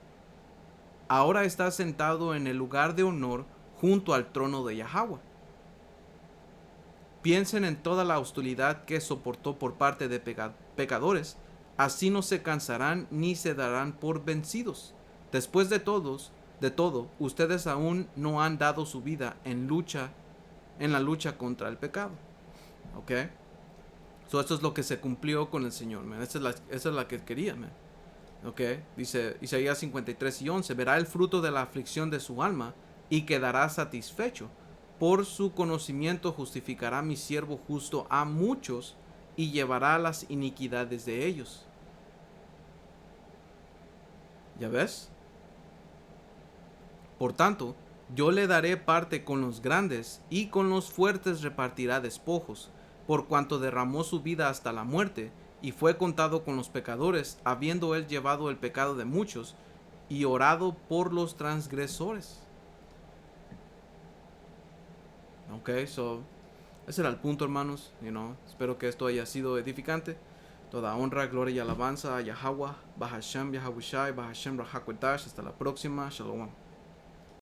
Ahora está sentado en el lugar de honor junto al trono de Yahweh. Piensen en toda la hostilidad que soportó por parte de pecadores, así no se cansarán ni se darán por vencidos. Después de todo, ustedes aún no han dado su vida en la lucha contra el pecado. ¿Ok? Esto es lo que se cumplió con el Señor, man. Esa es la que quería, man. ¿Ok? Dice Isaías 53:11, verá el fruto de la aflicción de su alma y quedará satisfecho. Por su conocimiento justificará mi siervo justo a muchos y llevará las iniquidades de ellos. ¿Ya ves? Por tanto, yo le daré parte con los grandes y con los fuertes repartirá despojos, por cuanto derramó su vida hasta la muerte y fue contado con los pecadores, habiendo él llevado el pecado de muchos y orado por los transgresores. Ok, ese era el punto, hermanos. Espero que esto haya sido edificante. Toda honra, gloria y alabanza a Yahweh, Bahashem, Yahawashi, Bahashem, Rahakwadash. Hasta la próxima. Shalom.